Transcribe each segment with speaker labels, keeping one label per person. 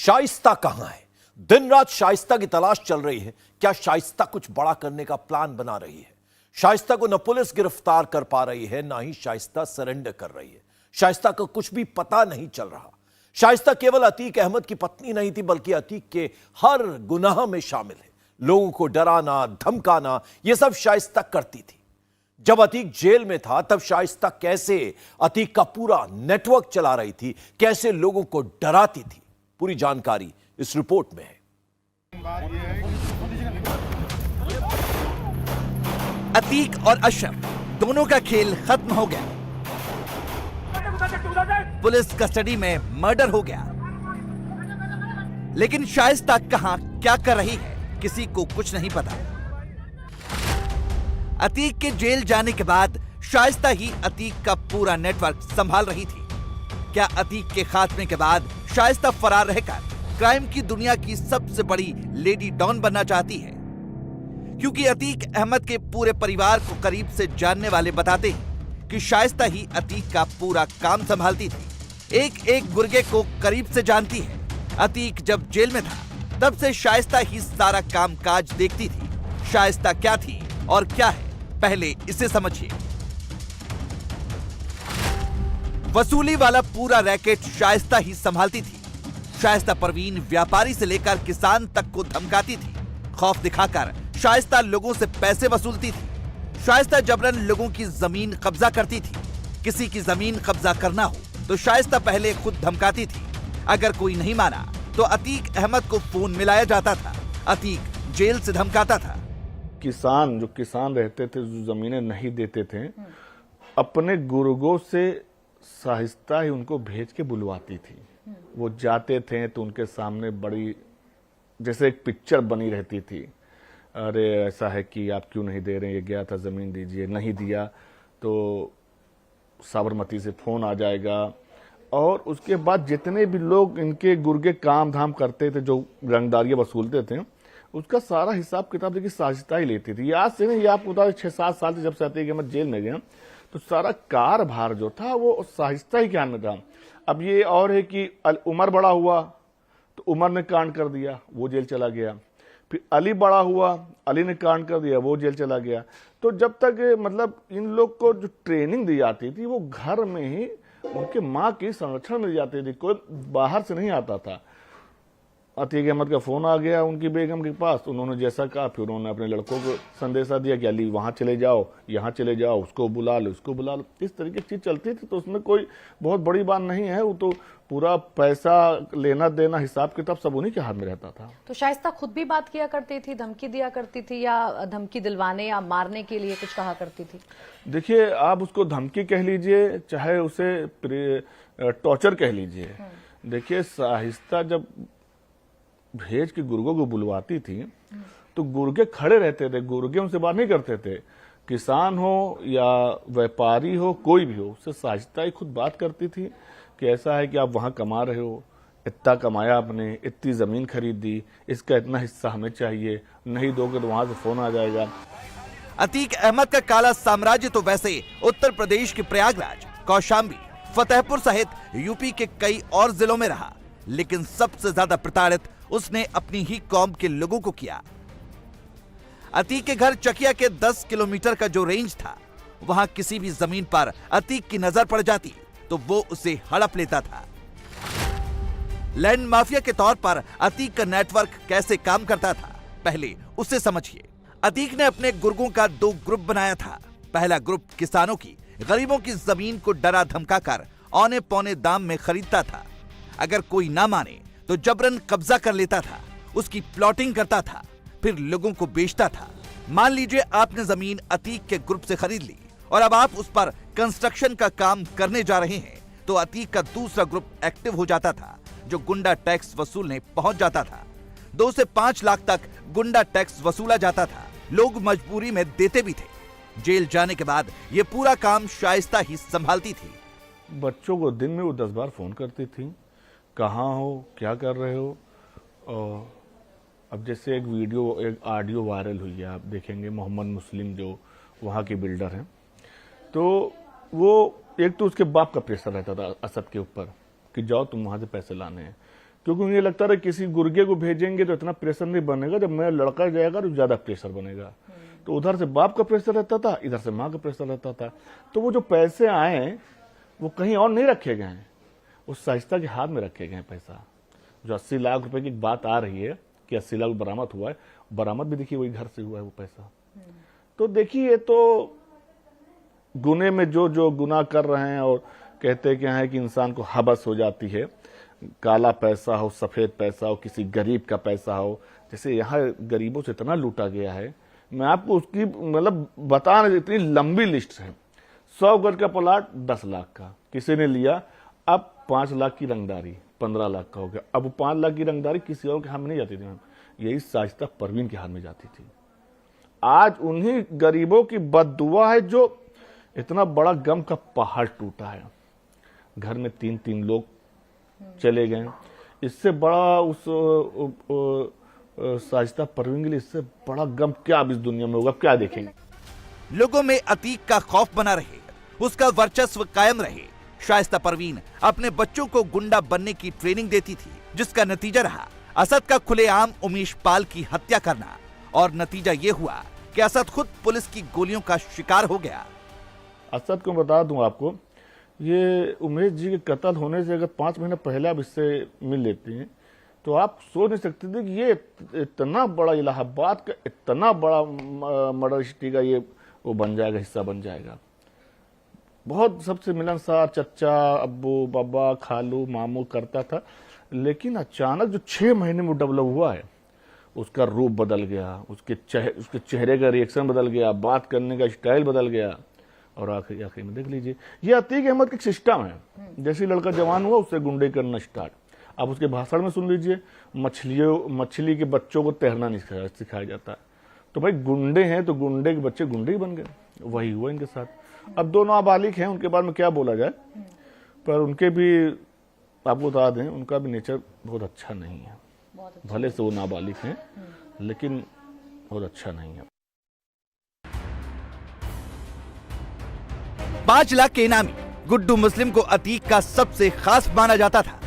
Speaker 1: शाइस्ता कहां है? दिन रात शाइस्ता की तलाश चल रही है। क्या शाइस्ता कुछ बड़ा करने का प्लान बना रही है? शाइस्ता को न पुलिस गिरफ्तार कर पा रही है, ना ही शाइस्ता सरेंडर कर रही है। शाइस्ता को कुछ भी पता नहीं चल रहा। शाइस्ता केवल अतीक अहमद की पत्नी नहीं थी, बल्कि अतीक के हर गुनाह में शामिल है। लोगों को डराना, धमकाना, यह सब शाइस्ता करती थी। जब अतीक जेल में था, तब शाइस्ता कैसे अतीक का पूरा नेटवर्क चला रही थी, कैसे लोगों को डराती थी, पूरी जानकारी इस रिपोर्ट में है।
Speaker 2: अतीक और अशरफ दोनों का खेल खत्म हो गया। पुलिस कस्टडी में मर्डर हो गया। लेकिन शाइस्ता कहां क्या कर रही है, किसी को कुछ नहीं पता। अतीक के जेल जाने के बाद शाइस्ता ही अतीक का पूरा नेटवर्क संभाल रही थी। क्या अतीक के खात्मे के बाद शाइस्ता फरार रहकर क्राइम की दुनिया की सबसे बड़ी लेडी डॉन बनना चाहती है? क्योंकि अतीक अहमद के पूरे परिवार को करीब से जानने वाले बताते हैं कि शाइस्ता ही अतीक का पूरा काम संभालती थी, एक एक गुर्गे को करीब से जानती है। अतीक जब जेल में था, तब से शाइस्ता ही सारा काम काज देखती थी। शाइस्ता क्या थी और क्या है, पहले इसे समझिए। वसूली वाला पूरा रैकेट शाइस्ता ही संभालती थी। शाइस्ता परवीन व्यापारी से लेकर किसान तक को धमकाती थी। खौफ दिखाकर शाइस्ता लोगों से पैसे वसूलती थी। शाइस्ता जबरन लोगों की जमीन कब्जा करती थी। किसी की जमीन कब्जा करना हो तो शाइस्ता पहले खुद धमकाती थी। अगर कोई नहीं माना तो अतीक अहमद को फोन मिलाया जाता था। अतीक जेल से धमकाता था।
Speaker 3: जो किसान रहते थे, जो जमीनें नहीं देते थे, अपने गुर्गों से शाइस्ता ही उनको भेज के बुलवाती थी। वो जाते थे तो उनके सामने बड़ी जैसे एक पिक्चर बनी रहती थी। अरे ऐसा है कि आप क्यों नहीं दे रहे, ये गया था जमीन दीजिए, नहीं दिया तो साबरमती से फोन आ जाएगा। और उसके बाद जितने भी लोग इनके गुर्गे काम धाम करते थे, जो रंगदारियां वसूलते थे, उसका सारा हिसाब किताब देखिए शाइस्ता ही लेती थी। आज से नहीं, ये आपको बता 6-7 साल से जब से अतीक अहमद जेल में गया, तो सारा कारभार जो था वो शाइस्ता ही के हाथ में था। अब ये और है कि उमर बड़ा हुआ तो उमर ने कांड कर दिया, वो जेल चला गया। फिर अली बड़ा हुआ, अली ने कांड कर दिया, वो जेल चला गया। तो जब तक मतलब इन लोग को जो ट्रेनिंग दी जाती थी, वो घर में ही उनके माँ की संरक्षण मिल जाती थी, कोई बाहर से नहीं आता था। अतीक अहमद का फोन आ गया उनकी बेगम के पास, उन्होंने जैसा कहा, फिर उन्होंने अपने लड़कों को संदेशा दिया कि अली वहां चले जाओ, यहाँ चले जाओ, उसको बुला लो, उसको बुला लो। इस तरीके की चीज चलती थी। तो उसमें कोई बहुत बड़ी बात नहीं है। वो तो पूरा पैसा लेना देना, हिसाब किताब सब उन्हीं के हाथ में रहता था। तो
Speaker 4: शाइस्ता खुद भी बात किया करती थी, धमकी दिया करती थी, या धमकी दिलवाने या मारने के लिए कुछ कहा करती थी?
Speaker 3: देखिए, आप उसको धमकी कह लीजिए, चाहे उसे टॉर्चर कह लीजिए। देखिए, शाइस्ता जब भेज के गुर्गों को बुलवाती थी तो गुर्गे खड़े रहते थे, गुर्गे उनसे बात नहीं करते थे। किसान हो या व्यापारी हो, कोई भी हो, उससे शाइस्ता ही खुद बात करती थी कि ऐसा है कि आप वहां कमा रहे हो, इतना कमाया आपने, इतनी जमीन खरीदी, इसका इतना हिस्सा हमें चाहिए, नहीं दोगे तो वहां से फोन आ जाएगा।
Speaker 2: अतीक अहमद का काला साम्राज्य तो वैसे उत्तर प्रदेश के प्रयागराज, कौशाम्बी, फतेहपुर सहित यूपी के कई और जिलों में रहा, लेकिन सबसे ज्यादा प्रताड़ित उसने अपनी ही कौम के लोगों को किया। अतीक के घर चकिया के 10 किलोमीटर का जो रेंज था, वहां किसी भी जमीन पर अतीक की नजर पड़ जाती तो वो उसे हड़प लेता था। लैंड माफिया के तौर पर अतीक का नेटवर्क कैसे काम करता था, पहले उसे समझिए। अतीक ने अपने गुर्गों का 2 ग्रुप बनाया था। पहला ग्रुप किसानों की, गरीबों की जमीन को डरा धमकाकर औने पौने दाम में खरीदता था। अगर कोई ना माने तो जबरन कब्जा कर लेता था, उसकी प्लॉटिंग करता था, फिर लोगों को बेचता था। मान लीजिए आपने जमीन अतीक के ग्रुप से खरीद ली और अब आप उस पर कंस्ट्रक्शन का काम करने जा रहे हैं, तो अतीक का दूसरा ग्रुप एक्टिव हो जाता था, जो गुंडा टैक्स वसूलने पहुंच जाता था। 2 से 5 लाख तक गुंडा टैक्स वसूला जाता था। लोग मजबूरी में देते भी थे। जेल जाने के बाद ये पूरा काम शाइस्ता ही संभालती थी।
Speaker 3: बच्चों को दिन में वो 10 बार फोन करती थी, कहाँ हो, क्या कर रहे हो। और अब जैसे एक वीडियो, एक ऑडियो वायरल हुई है, आप देखेंगे, मोहम्मद मुस्लिम जो वहाँ के बिल्डर हैं, तो वो एक तो उसके बाप का प्रेशर रहता था असद के ऊपर कि जाओ तुम वहाँ से पैसे लाने हैं। क्योंकि उन्हें लगता था किसी गुर्गे को भेजेंगे तो इतना प्रेशर नहीं बनेगा, जब मेरा लड़का जाएगा तो ज्यादा प्रेशर बनेगा। तो उधर से बाप का प्रेशर रहता था, इधर से माँ का प्रेशर रहता था। तो वो जो पैसे आए वो कहीं और नहीं रखे गए हैं, उस शाइस्ता के हाथ में रखे गए हैं पैसा। जो 80 लाख रुपए की बात आ रही है कि 80 लाख बरामद हुआ है, बरामद भी देखिए वही घर से हुआ है वो पैसा। तो देखिए ये तो गुने में जो गुनाह कर रहे हैं और कहते क्या है कि इंसान को हवस हो जाती है, काला पैसा हो, सफेद पैसा हो, किसी गरीब का पैसा हो। जैसे यहाँ गरीबों से इतना लूटा गया है, मैं आपको उसकी मतलब बता नहीं, इतनी लंबी लिस्ट है। 100 गज का प्लाट 10 लाख का किसी ने लिया, अब 5 लाख की रंगदारी 15 लाख का हो गया। अब 5 लाख की रंगदारी किसी और के हाथ में नहीं जाती थी मैम, यही शाइस्ता परवीन के हाथ में जाती थी। आज उन्हीं गरीबों की बददुआ है जो इतना बड़ा गम का पहाड़ टूटा है, घर में 3-3 लोग चले गए। इससे बड़ा उस शाइस्ता परवीन के लिए इससे बड़ा गम क्या अब इस दुनिया में होगा, क्या देखेंगे।
Speaker 2: लोगों में अतीक का खौफ बना रहे, उसका वर्चस्व कायम रहे। शाइस्ता परवीन अपने बच्चों को गुंडा बनने की ट्रेनिंग देती थी, जिसका नतीजा रहा असद का खुलेआम उमेश पाल की हत्या करना। और नतीजा ये हुआ कि असद खुद पुलिस की गोलियों का शिकार हो गया।
Speaker 3: असद को बता दूं आपको, ये उमेश जी के कत्ल होने से अगर 5 महीने पहले आप इससे मिल लेती हैं तो आप सोच नहीं सकते थे कि ये इतना बड़ा इलाहाबाद का इतना बड़ा मर्डर सिटी का ये वो बन जाएगा, हिस्सा बन जाएगा। बहुत सबसे मिलनसार चचा, अब्बू, बाबा, खालू, मामू करता था, लेकिन अचानक जो 6 महीने में डेवलप हुआ है, उसका रूप बदल गया, उसके चेहरे का रिएक्शन बदल गया, बात करने का स्टाइल बदल गया। और आखिर में देख लीजिए, ये अतीक अहमद का सिस्टम है। जैसे लड़का जवान हुआ उससे गुंडे करना स्टार्ट। आप उसके भाषण में सुन लीजिए, मछली के बच्चों को तैरना नहीं सिखाया जाता। तो भाई गुंडे हैं तो गुंडे के बच्चे गुंडे ही बन गए, वही हुआ इनके साथ। अब 2 नाबालिग हैं, उनके बारे में क्या बोला जाए, पर उनके भी आपको बता दें उनका भी नेचर बहुत अच्छा नहीं है। भले से वो नाबालिग हैं लेकिन बहुत अच्छा नहीं है।
Speaker 2: 5 लाख के इनामी गुड्डू मुस्लिम को अतीक का सबसे खास माना जाता था।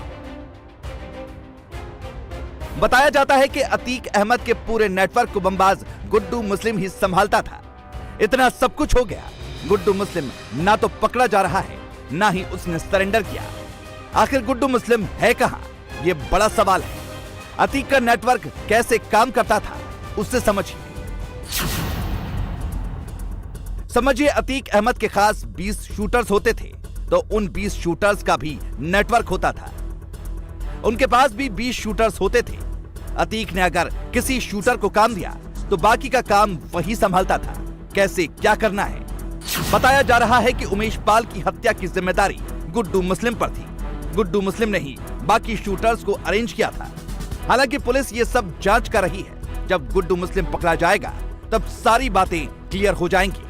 Speaker 2: बताया जाता है कि अतीक अहमद के पूरे नेटवर्क को बमबाज गुड्डू मुस्लिम ही संभालता था। इतना सब कुछ हो गया, गुड्डू मुस्लिम ना तो पकड़ा जा रहा है, ना ही उसने सरेंडर किया। आखिर गुड्डू मुस्लिम है कहां, ये बड़ा सवाल है। अतीक का नेटवर्क कैसे काम करता था, उससे समझिए अतीक अहमद के खास 20 शूटर्स होते थे, तो उन 20 शूटर्स का भी नेटवर्क होता था। उनके पास भी 20 शूटर्स होते थे। अतीक ने अगर किसी शूटर को काम दिया तो बाकी का काम वही संभालता था। कैसे क्या करना है, बताया जा रहा है कि उमेश पाल की हत्या की जिम्मेदारी गुड्डू मुस्लिम पर थी। गुड्डू मुस्लिम ने ही बाकी शूटर्स को अरेंज किया था। हालांकि पुलिस ये सब जांच कर रही है। जब गुड्डू मुस्लिम पकड़ा जाएगा तब सारी बातें क्लियर हो जाएंगी।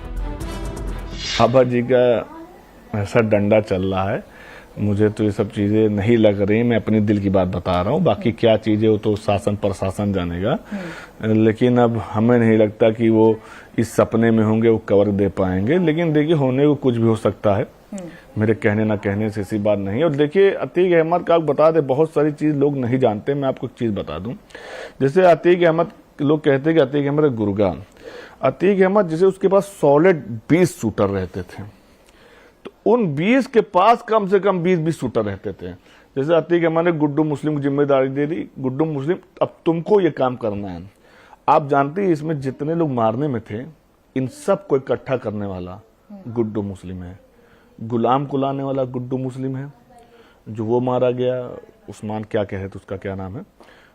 Speaker 3: बाबा जी का ऐसा डंडा चल रहा है, मुझे तो ये सब चीजें नहीं लग रही। मैं अपनी दिल की बात बता रहा हूँ, बाकी क्या चीजें वो तो शासन प्रशासन जानेगा। लेकिन अब हमें नहीं लगता कि वो इस सपने में होंगे, वो कवर दे पाएंगे। लेकिन देखिए होने को कुछ भी हो सकता है, मेरे कहने ना कहने से ऐसी बात नहीं है। और देखिए अतीक अहमद का आपको बता दे, बहुत सारी चीज लोग नहीं जानते। मैं आपको एक चीज बता दूं, जैसे अतीक अहमद लोग कहते हैं कि अतीक अहमद गुरगा। अतीक अहमद जैसे उसके पास सॉलिड 20 शूटर रहते थे, तो उन 20 के पास कम से कम 20-20 शूटर रहते थे। जैसे अतीक अहमद ने गुड्डू मुस्लिम को जिम्मेदारी दे दी, गुड्डू मुस्लिम अब तुमको ये काम करना है। आप जानते हैं इसमें जितने लोग मारने में थे, इन सब को इकट्ठा करने वाला गुड्डू मुस्लिम है। गुलाम को लाने वाला गुड्डू मुस्लिम है, जो वो मारा गया, उस्मान क्या कहे तो उसका क्या नाम है,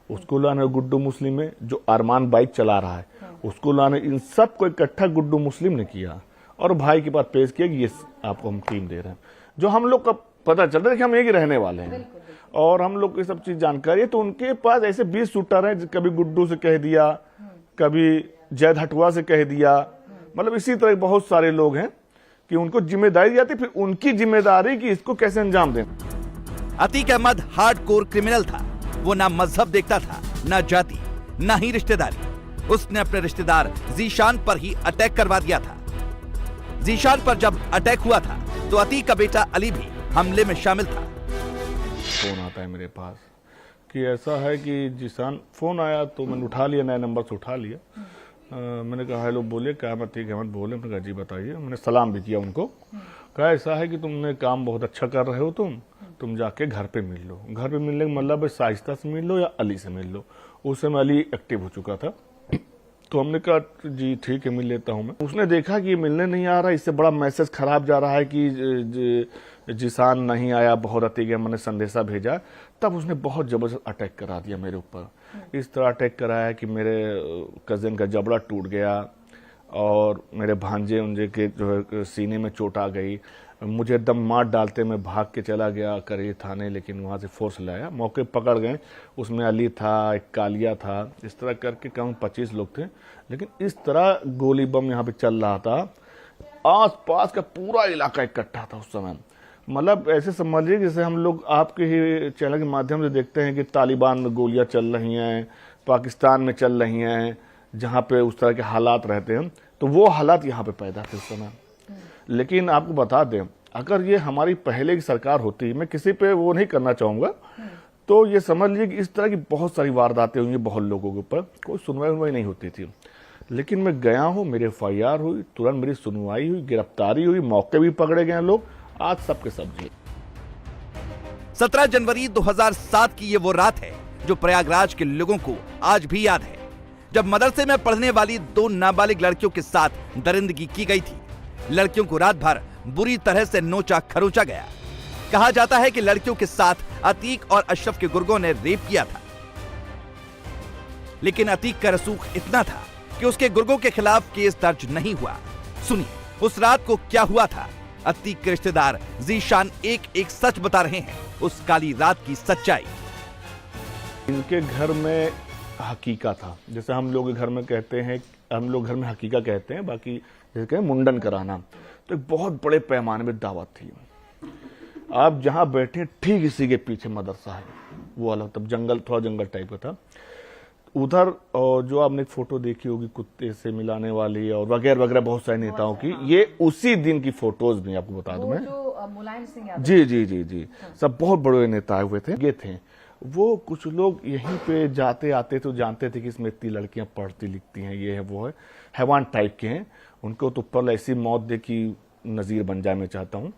Speaker 3: उसको लाने गुड्डू मुस्लिम है। जो अरमान बाइक चला रहा है उसको लाने, इन सब को इकट्ठा गुड्डू मुस्लिम ने किया और भाई के पास पेश किया कि ये आपको हम टीम दे रहे हैं। जो हम लोग का पता चल रहा है कि हम एक ही रहने वाले हैं और हम लोग को ये सब चीज जानकारी है। तो उनके पास ऐसे 20 शूटर हैं, कभी गुड्डू से कह दिया, कभी जैद हटुआ से कह दिया, मतलब इसी तरह बहुत सारे लोग हैं कि उनको जिम्मेदारी दी जाती, फिर उनकी जिम्मेदारी कि इसको कैसे अंजाम दें।
Speaker 2: अतीक अहमद हार्डकोर क्रिमिनल था। वो ना मजहब देखता था, ना जाति, ना ही रिश्तेदारी। उसने अपने रिश्तेदार जीशान पर ही अटैक करवा दिया था। जीशान पर जब अटैक हुआ था तो अतीक का बेटा अली भी हमले में शामिल था।
Speaker 3: फोन आता है मेरे पास कि ऐसा है कि जिसान फ़ोन आया तो मैंने उठा लिया, नए नंबर से उठा लिया। मैंने कहा हेलो, बोले क्या मत ठीक है मत बोले। मैंने कहा जी बताइए। मैंने सलाम भी किया उनको। कहा ऐसा है कि तुमने काम बहुत अच्छा कर रहे हो, तुम जाके घर पे मिल लो। घर पे मिलने का मतलब शाइस्ता से मिल लो या अली से मिल लो। उस समय अली एक्टिव हो चुका था, तो हमने कहा जी ठीक है मिल लेता हूं मैं। उसने देखा कि ये मिलने नहीं आ रहा, इससे बड़ा मैसेज खराब जा रहा है कि जिसान नहीं आया, बहुत अति गया, मैंने संदेशा भेजा। तब उसने बहुत जबरदस्त अटैक करा दिया मेरे ऊपर। इस तरह अटैक कराया कि मेरे कजिन का जबड़ा टूट गया और मेरे भांजे उनजे के जो है सीने में चोट आ गई। मुझे एकदम मार डालते मैं भाग के चला गया करेरी थाने, लेकिन वहाँ से फोर्स लाया, मौके पकड़ गए। उसमें अली था, एक कालिया था, इस तरह करके कम 25 लोग थे। लेकिन इस तरह गोली बम यहाँ पे चल रहा था, आस पास का पूरा इलाका इकट्ठा था उस समय। मतलब ऐसे समझिए जैसे हम लोग आपके ही चैनल के माध्यम से देखते हैं कि तालिबान में गोलियां चल रही हैं, पाकिस्तान में चल रही हैं, जहाँ पे उस तरह के हालात रहते हैं, तो वो हालात यहाँ पे पैदा थे उस समय। लेकिन आपको बता दें, अगर ये हमारी पहले की सरकार होती, मैं किसी पे वो नहीं करना चाहूंगा, तो ये समझ लीजिए कि इस तरह की बहुत सारी वारदातें हुई हैं बहुत लोगों के ऊपर, कोई सुनवाई नहीं होती थी। लेकिन मैं गया हूँ, मेरे FIR हुई, तुरंत मेरी सुनवाई हुई, गिरफ्तारी हुई, मौके भी पकड़े गए लोग, आज सबके सब जी।
Speaker 2: 17 जनवरी 2007 की ये वो रात है जो प्रयागराज के लोगों को आज भी याद है, जब मदरसे में पढ़ने वाली 2 नाबालिग लड़कियों के साथ दरिंदगी की गई थी। लड़कियों को रात भर बुरी तरह से नोचा खरोचा गया। कहा जाता है कि लड़कियों के साथ अतीक और अशरफ के गुर्गों ने रेप किया था, लेकिन अतीक का रसूख इतना था कि उसके गुर्गों के खिलाफ केस दर्ज नहीं हुआ। सुनिए उस रात को क्या हुआ था। अतीक के रिश्तेदार जीशान एक सच बता रहे हैं, उस काली रात की सच्चाई।
Speaker 3: इनके घर में हकीका था, जैसे हम लोग घर में कहते हैं, हम लोग घर में हकीका कहते हैं, बाकी जैसे कहते हैं मुंडन कराना। तो एक बहुत बड़े पैमाने में दावत थी। आप जहां बैठे ठीक इसी के पीछे मदरसा है, वो अलग, तब जंगल, थोड़ा जंगल टाइप का था उधर। और जो आपने एक फोटो देखी होगी कुत्ते से मिलाने वाली और वगैरह वगैरह बहुत सारे नेताओं की, ये उसी दिन की फोटोज भी आपको बता दूं मैं।
Speaker 4: मुलायम सिंह यादव,
Speaker 3: जी जी जी जी, सब बहुत बड़े नेता आए हुए थे। ये थे वो, कुछ लोग यहीं पे जाते आते तो जानते थे कि इसमें इतनी लड़कियां पढ़ती लिखती हैं, ये है वो है, हैवान टाइप के हैं, उनको तो ऊपर ऐसी मौत दे कि नज़ीर बन जाए मैं चाहता हूँ।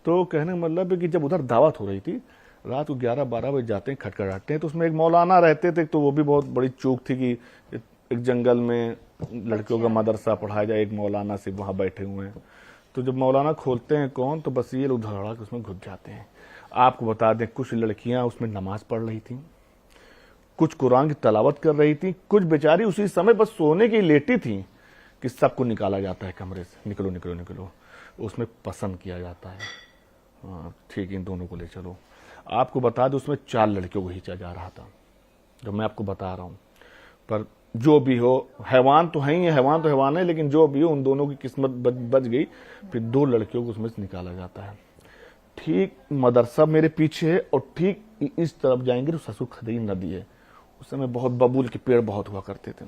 Speaker 3: तो कहने का मतलब है कि जब उधर दावत हो रही थी, रात को 11-12 बजे जाते हैं, खटखटाते हैं, तो उसमें एक मौलाना रहते थे। तो वो भी बहुत बड़ी चूक थी कि एक जंगल में लड़कियों का मदरसा पढ़ाया जाए, एक मौलाना से वहाँ बैठे हुए हैं। तो जब मौलाना खोलते हैं कौन, तो बस ये लोग धड़ा के उसमें घुस जाते हैं। आपको बता दें, कुछ लड़कियां उसमें नमाज पढ़ रही थी, कुछ कुरान की तलावत कर रही थी, कुछ बेचारी उसी समय बस सोने की लेटी थी कि सबको निकाला जाता है कमरे से, निकलो निकलो निकलो। उसमें पसंद किया जाता है, हाँ ठीक, इन दोनों को ले चलो। आपको बता दें उसमें 4 लड़कियों को खींचा जा रहा था, जो मैं आपको बता रहा हूँ। पर जो भी हो, हैवान तो है ही है, हैवान तो हैवान है, लेकिन जो भी हो, उन दोनों की किस्मत बच गई। फिर 2 लड़कियों को उसमें से निकाला जाता है। ठीक मदरसा मेरे पीछे है और ठीक इस तरफ जाएंगे तो ससुर खदरी नदी है। उस समय बहुत बबूल के पेड़ बहुत हुआ करते थे।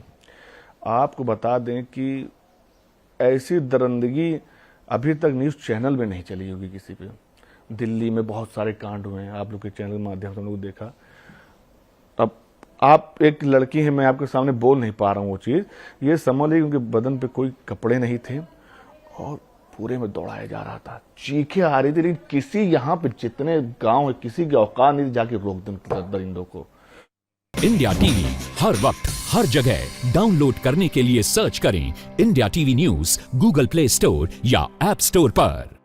Speaker 3: आपको बता दें कि ऐसी दरिंदगी अभी तक न्यूज़ चैनल में नहीं चली होगी किसी पे। दिल्ली में बहुत सारे कांड हुए हैं, आप लोग के चैनल के माध्यम से हम लोग देखा। अब आप एक लड़की है, मैं आपके सामने बोल नहीं पा रहा हूँ वो चीज़, ये समझ लीजिए उनके बदन पे कोई कपड़े नहीं थे और पूरे में दौड़ाया जा रहा था, चीखें आ रही थी, लेकिन किसी यहाँ पे जितने गांव है किसी की औकात नहीं जाके रोक दें दरिंदों को।
Speaker 5: इंडिया टीवी हर वक्त हर जगह डाउनलोड करने के लिए सर्च करें India TV news Google play store या ऐप स्टोर पर।